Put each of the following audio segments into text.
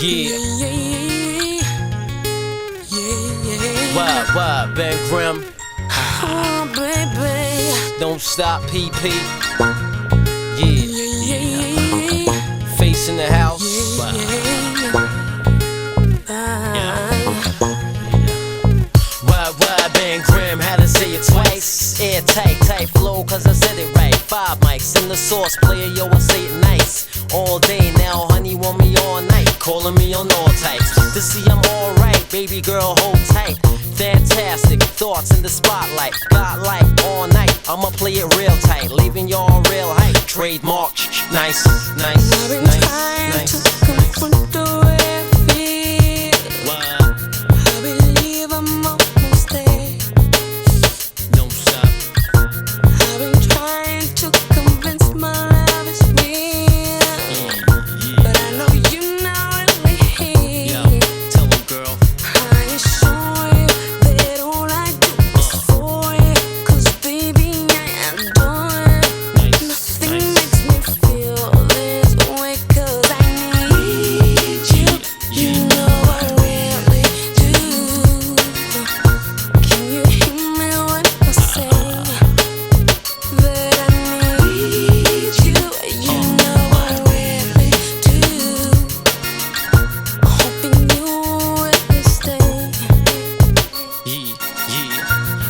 Yeah. Why, Ben Grimm? Oh, baby. Don't stop, PP. Yeah. Face in the house. Why, Ben Grimm? Had to say it twice. Airtight, tight flow, cause I said it right. 5 mics in the sauce, player, yo, I say it nice. All day now, honey want me all night, calling me on all types. To see I'm alright, baby girl, hold tight. Fantastic thoughts in the spotlight. Got like all night, I'ma play it real tight, leaving y'all real hype. Trademark, nice, nice, I've been nice, trying nice, to confront the way I feel. What? I believe I'm almost there. Don't stop. I've been trying to convince my love is real, but I know you're not really here. Yo, tell 'em, girl. I assure you that all I do is for you, 'cause baby I adore you. Nice, Nothing nice. makes me feel this way, 'cause I need you. You know I really do. Can you hear me when I say that I need you? You know I really do. Hoping you will stay. Yeah.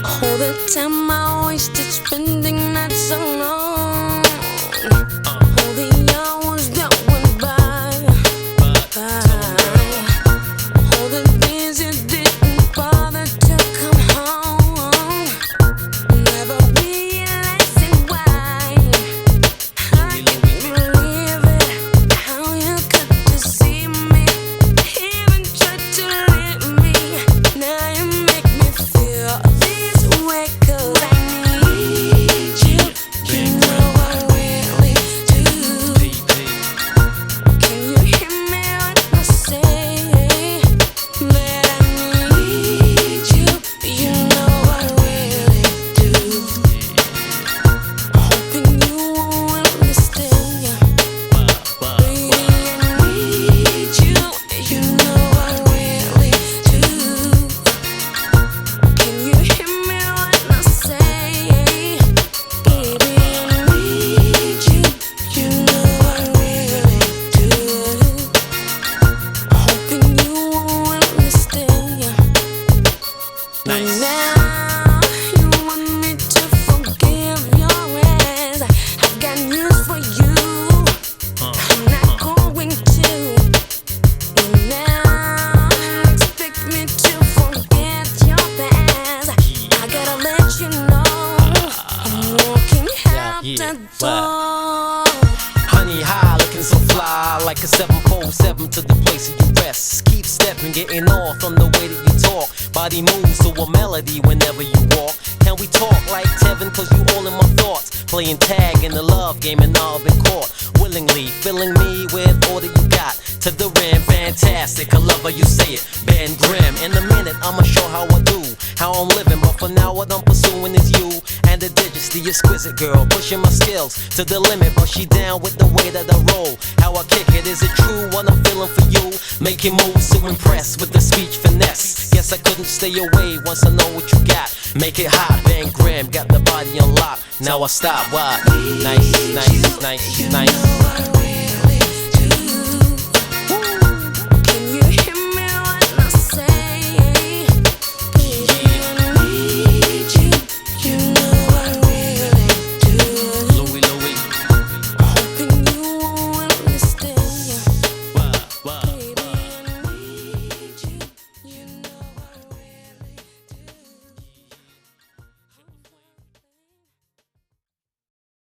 All the time I wasted spending nights alone. All the hours that went by. All the days you didn't bother to come home. Never realizing why. I can't believe it, how you could deceive me, even try to leave me. Now you make me feel this way, 'cause I need you. You know I really do. Can you hear me when I say that I need you? You know I really do. Hoping you will stay. Baby, I need you. You know I really do. Can you hear me when I say, baby, I need you. You know I really do. Hoping you will stay. Nice. Now you want me to forgive your ways. I've got news for you. I'm not going to. Now expect me to forget your past. I gotta let you know I'm walking out yeah. the door. Honey high, looking so fly, like a 747 to the place of your rest. Keep stepping, getting off on the way that you talk. Body moves to a melody whenever you walk. Can we talk like Tevin, 'cause you all in my thoughts. Playing tag in the love game and all been caught. Willingly filling me with all that you got. To the rim, fantastic, I love how you say it, Ben Grimm. In a minute, I'ma show how I do, how I'm living, but for now what I'm pursuing is you. And the digits, the exquisite girl, pushing my skills to the limit, but she down with the way that I roll. How I kick it, is it true what I'm feeling for you? Making moves to impress with the speech finesse. Guess I couldn't stay away once I know what you got. Make it hot, Ben Grimm, got the body on lock. Now I stop, why? Nice, nice, nice, nice.